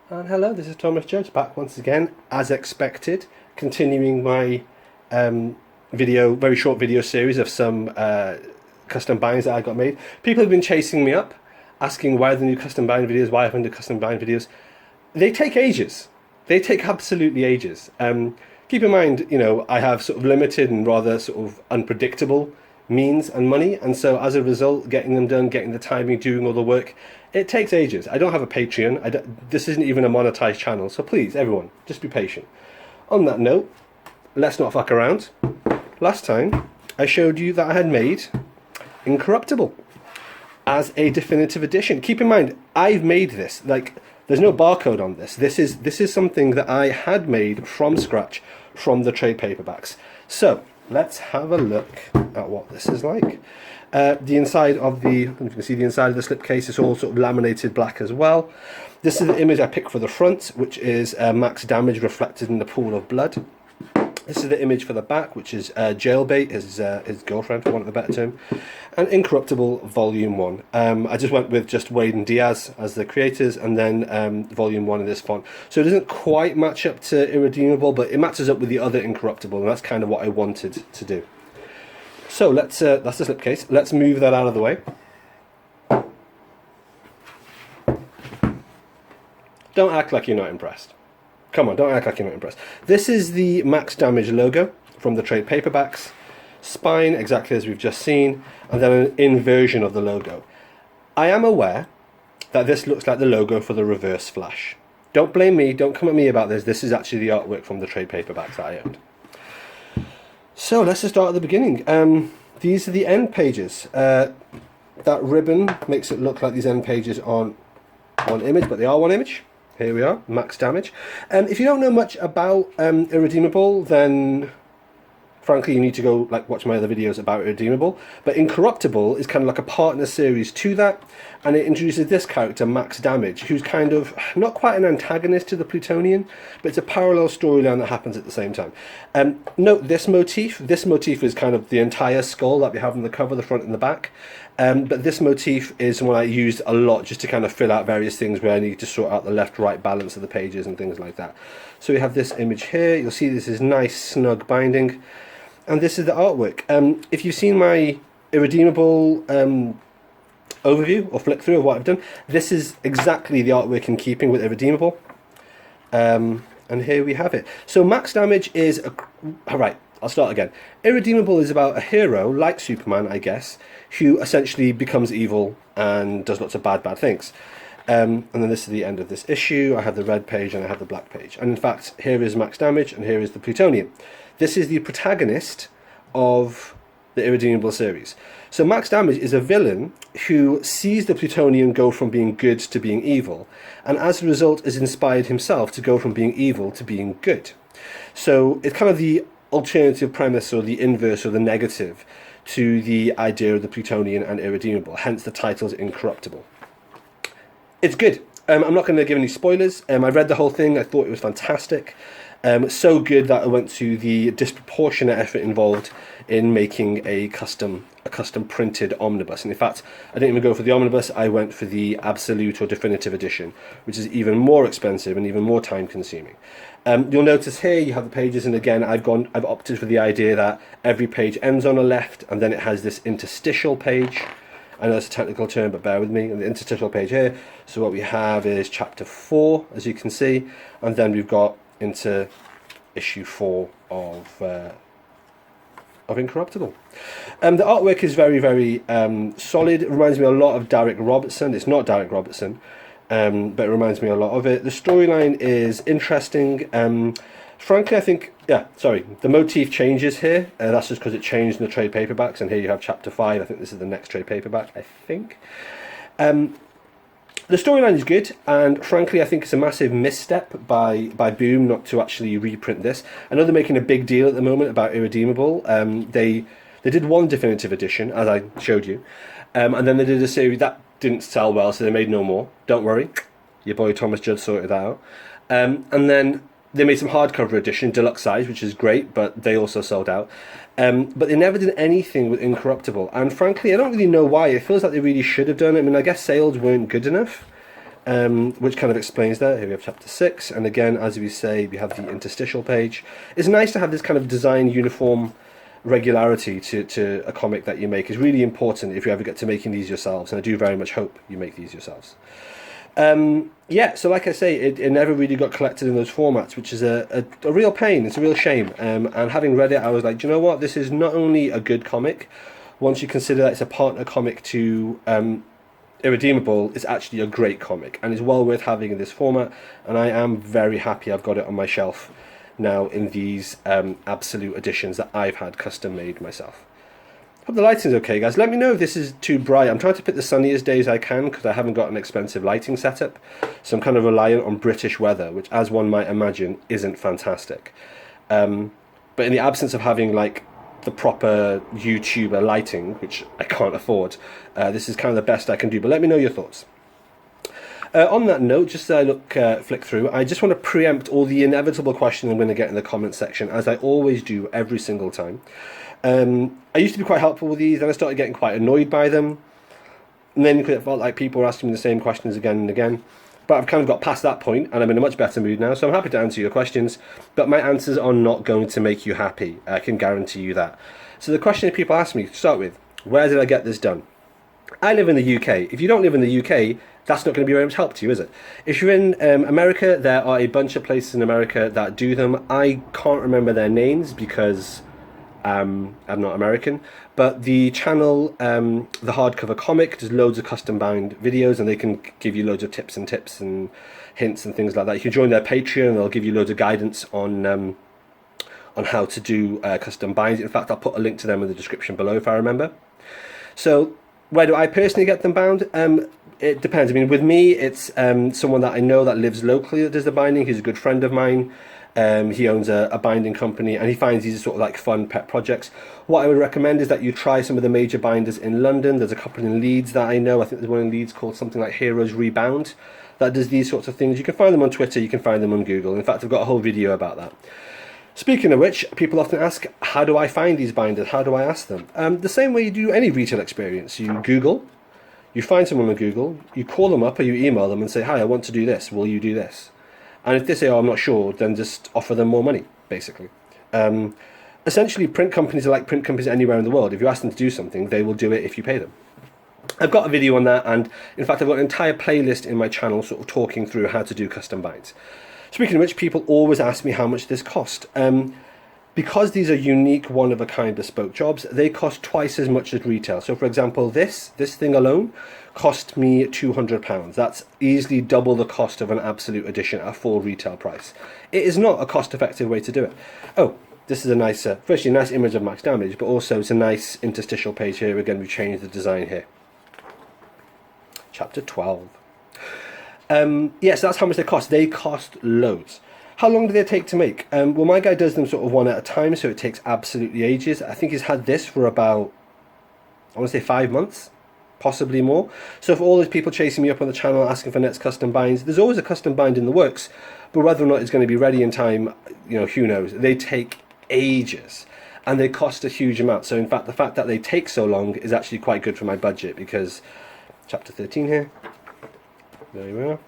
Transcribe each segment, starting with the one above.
And hello, this is Thomas Judge back once again, as expected, continuing my very short video series of some custom binds that I got made. People have been chasing me up, asking why the new custom bind videos, why I haven't done custom bind videos. They take ages. They take absolutely ages. Keep in mind, I have sort of limited and rather sort of unpredictable means and money, and so as a result, getting them done, getting the timing, doing all the work, it takes ages. I don't have a Patreon. This isn't even a monetized channel, so please, everyone, just be patient. On that note, let's not fuck around. Last time, I showed you that I had made Incorruptible as a definitive edition. Keep in mind, I've made this. There's no barcode on this. This is something that I had made from scratch from the trade paperbacks. So let's have a look at what this is like. The inside of the, I don't know if you can see the inside of the slipcase, is all sort of laminated black as well. This is the image I picked for the front, which is max damage reflected in the pool of blood. This is the image for the back, which is Jailbait, his girlfriend, for want of a better term, and Incorruptible Volume 1. I just went with just Wade and Diaz as the creators, and then Volume 1 in this font. So it doesn't quite match up to Irredeemable, but it matches up with the other Incorruptible, and that's kind of what I wanted to do. So that's the slipcase. Let's move that out of the way. Don't act like you're not impressed. Come on, don't act like you're not impressed. This is the max damage logo from the trade paperbacks. Spine, exactly as we've just seen, and then an inversion of the logo. I am aware that this looks like the logo for the Reverse Flash. Don't blame me, don't come at me about this. This is actually the artwork from the trade paperbacks that I owned. So let's just start at the beginning. These are the end pages. That ribbon makes it look like these end pages aren't one image, but they are one image. Here we are, max damage. If you don't know much about Irredeemable, then frankly you need to go watch my other videos about Irredeemable. But Incorruptible is kind of like a partner series to that, and it introduces this character, Max Damage, who's kind of not quite an antagonist to the Plutonian, but it's a parallel storyline that happens at the same time. Note this motif. This motif is kind of the entire skull that we have on the cover, the front and the back. But this motif is one I used a lot just to kind of fill out various things where I need to sort out the left-right balance of the pages and things like that. So we have this image here. You'll see this is nice, snug binding. And this is the artwork. If you've seen my Irredeemable overview or flick through of what I've done, this is exactly the artwork in keeping with Irredeemable. And here we have it. So max damage is alright, I'll start again. Irredeemable is about a hero, like Superman, I guess, who essentially becomes evil and does lots of bad things. And then this is the end of this issue. I have the red page and I have the black page. And in fact, here is max damage and here is the Plutonian. This is the protagonist of the Irredeemable series. So Max Damage is a villain who sees the Plutonian go from being good to being evil, and as a result is inspired himself to go from being evil to being good. So it's kind of the alternative premise, or the inverse, or the negative to the idea of the Plutonian and Irredeemable, hence the title's Incorruptible. It's good. I'm not going to give any spoilers. I read the whole thing. I thought it was fantastic. So good that I went to the disproportionate effort involved in making a custom printed omnibus. And in fact, I didn't even go for the omnibus. I went for the absolute or definitive edition, which is even more expensive and even more time consuming. You'll notice here you have the pages, and again I've opted for the idea that every page ends on a left, and then it has this interstitial page. I know it's a technical term, but bear with me. And the interstitial page here. So what we have is chapter 4, as you can see, and then we've got into issue 4 of Incorruptible. The artwork is very, very solid. It reminds me a lot of Derek Robertson. It's not Derek Robertson, but it reminds me a lot of it. The storyline is interesting. Frankly, I think, the motif changes here. That's just because it changed in the trade paperbacks, and here you have chapter 5. I think this is the next trade paperback, I think. The storyline is good, and frankly I think it's a massive misstep by Boom not to actually reprint this. I know they're making a big deal at the moment about Irredeemable. They did one definitive edition, as I showed you, and then they did a series that didn't sell well, so they made no more. Don't worry, your boy Thomas Judd sorted that out. And then they made some hardcover edition, deluxe size, which is great, but they also sold out. But they never did anything with Incorruptible, and frankly I don't really know why. It feels like they really should have done it. I mean, I guess sales weren't good enough, which kind of explains that. Here we have chapter 6, and again, as we say, we have the interstitial page. It's nice to have this kind of design uniform regularity to a comic that you make. Is really important if you ever get to making these yourselves, and I do very much hope you make these yourselves. Yeah, so like I say, it never really got collected in those formats, which is a real pain. It's a real shame. And having read it, I was like, do you know what? This is not only a good comic, once you consider that it's a partner comic to Irredeemable, it's actually a great comic, and it's well worth having in this format, and I am very happy I've got it on my shelf now in these absolute editions that I've had custom made myself. Hope the lighting's okay, guys. Let me know if this is too bright. I'm trying to pick the sunniest days I can because I haven't got an expensive lighting setup, so I'm kind of reliant on British weather, which, as one might imagine, isn't fantastic. But in the absence of having like the proper YouTuber lighting, which I can't afford, this is kind of the best I can do. But let me know your thoughts. On that note, just as I flick through, I just want to preempt all the inevitable questions I'm going to get in the comments section, as I always do every single time. I used to be quite helpful with these, then I started getting quite annoyed by them, and then it felt like people were asking me the same questions again and again. But I've kind of got past that point, and I'm in a much better mood now, so I'm happy to answer your questions, but my answers are not going to make you happy. I can guarantee you that. So the question that people ask me to start with, where did I get this done? I live in the UK. If you don't live in the UK, that's not going to be very much help to you, is it? If you're in America, there are a bunch of places in America that do them. I can't remember their names because I'm not American, but the channel, the hardcover comic, does loads of custom bound videos, and they can give you loads of tips and hints and things like that. You can join their Patreon, and they'll give you loads of guidance on how to do custom binds. In fact, I'll put a link to them in the description below if I remember. So where do I personally get them bound? It depends. I mean, with me, it's someone that I know that lives locally that does the binding. He's a good friend of mine. He owns a binding company, and he finds these sort of like fun pet projects. What I would recommend is that you try some of the major binders in London. There's a couple in Leeds that I know. I think there's one in Leeds called something like Heroes Rebound that does these sorts of things. You can find them on Twitter, you can find them on Google. In fact, I've got a whole video about that. Speaking of which, people often ask, how do I find these binders? How do I ask them? The same way you do any retail experience. You Google, you find someone on Google, you call them up or you email them and say, hi, I want to do this, will you do this? And if they say, oh, I'm not sure, then just offer them more money, basically. Essentially, print companies are like print companies anywhere in the world. If you ask them to do something, they will do it if you pay them. I've got a video on that, and in fact, I've got an entire playlist in my channel sort of talking through how to do custom binds. Speaking of which, people always ask me how much this cost. Because these are unique, one-of-a-kind bespoke jobs, they cost twice as much as retail. So, for example, this thing alone cost me £200. That's easily double the cost of an absolute edition at a full retail price. It is not a cost-effective way to do it. Oh, this is a nice, firstly, a nice image of max damage, but also it's a nice interstitial page here. Again, we changed the design here. Chapter 12. Yes, that's how much they cost. They cost loads. How long do they take to make? Well, my guy does them sort of one at a time, so it takes absolutely ages. I think he's had this for about, I want to say 5 months, possibly more. So for all those people chasing me up on the channel asking for next custom binds, there's always a custom bind in the works, but whether or not it's going to be ready in time, you know, who knows. They take ages, and they cost a huge amount. So in fact, the fact that they take so long is actually quite good for my budget, because chapter 13 here, there you are.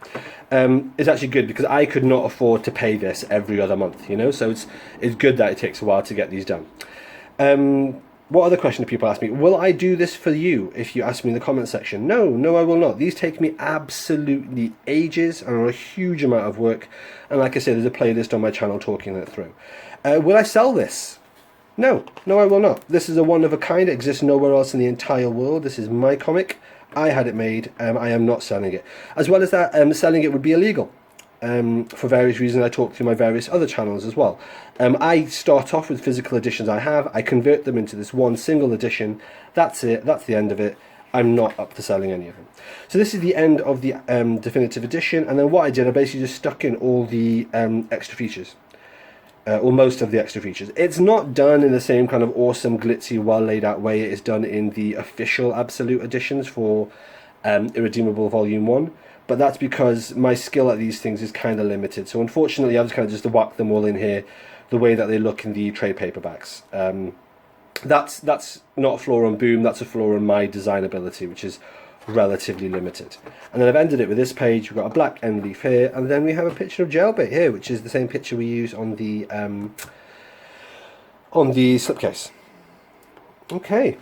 It's actually good because I could not afford to pay this every other month, you know, so it's good that it takes a while to get these done. What other question do people ask me? Will I do this for you if you ask me in the comment section? No, I will not. These take me absolutely ages and are a huge amount of work, and like I said, there's a playlist on my channel talking that through. Will I sell this? No, I will not. This is a one of a kind. It exists nowhere else in the entire world. This is my comic. I had it made. I am not selling it. As well as that, selling it would be illegal. For various reasons. I talk through my various other channels as well. I start off with physical editions I have. I convert them into this one single edition. That's it. That's the end of it. I'm not up to selling any of them. So this is the end of the definitive edition. And then what I did, I basically just stuck in all the extra features. Or most of the extra features. It's not done in the same kind of awesome, glitzy, well laid out way it is done in the official Absolute editions for Irredeemable Volume 1, but that's because my skill at these things is kind of limited. So unfortunately, I've just kind of just whacked them all in here the way that they look in the trade paperbacks. That's not a flaw on Boom, that's a flaw on my design ability, which is relatively limited. And then I've ended it with this page. We've got a black end leaf here, and then we have a picture of jailbait here, which is the same picture we use on the slipcase. Okay.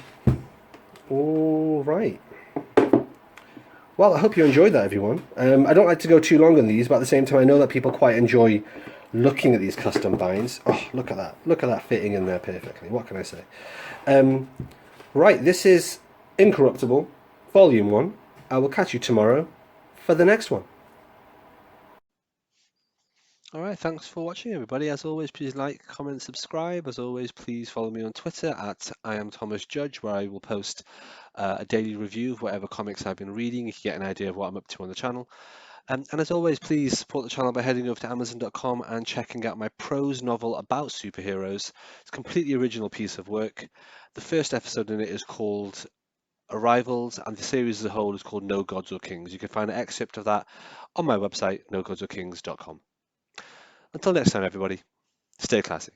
All right. Well, I hope you enjoyed that, everyone. I don't like to go too long on these, but at the same time, I know that people quite enjoy looking at these custom binds. Oh, look at that. Look at that fitting in there perfectly. What can I say? Right, this is Incorruptible, Volume 1. I will catch you tomorrow for the next one. All right, thanks for watching, everybody. As always, please like, comment, subscribe. As always, please follow me on Twitter at @IamThomasJudge, where I will post a daily review of whatever comics I've been reading. You can get an idea of what I'm up to on the channel. And as always, please support the channel by heading over to Amazon.com and checking out my prose novel about superheroes. It's a completely original piece of work. The first episode in it is called Arrivals, and the series as a whole is called No Gods or Kings. You can find an excerpt of that on my website, nogodsorkings.com. Until next time, everybody, stay classy.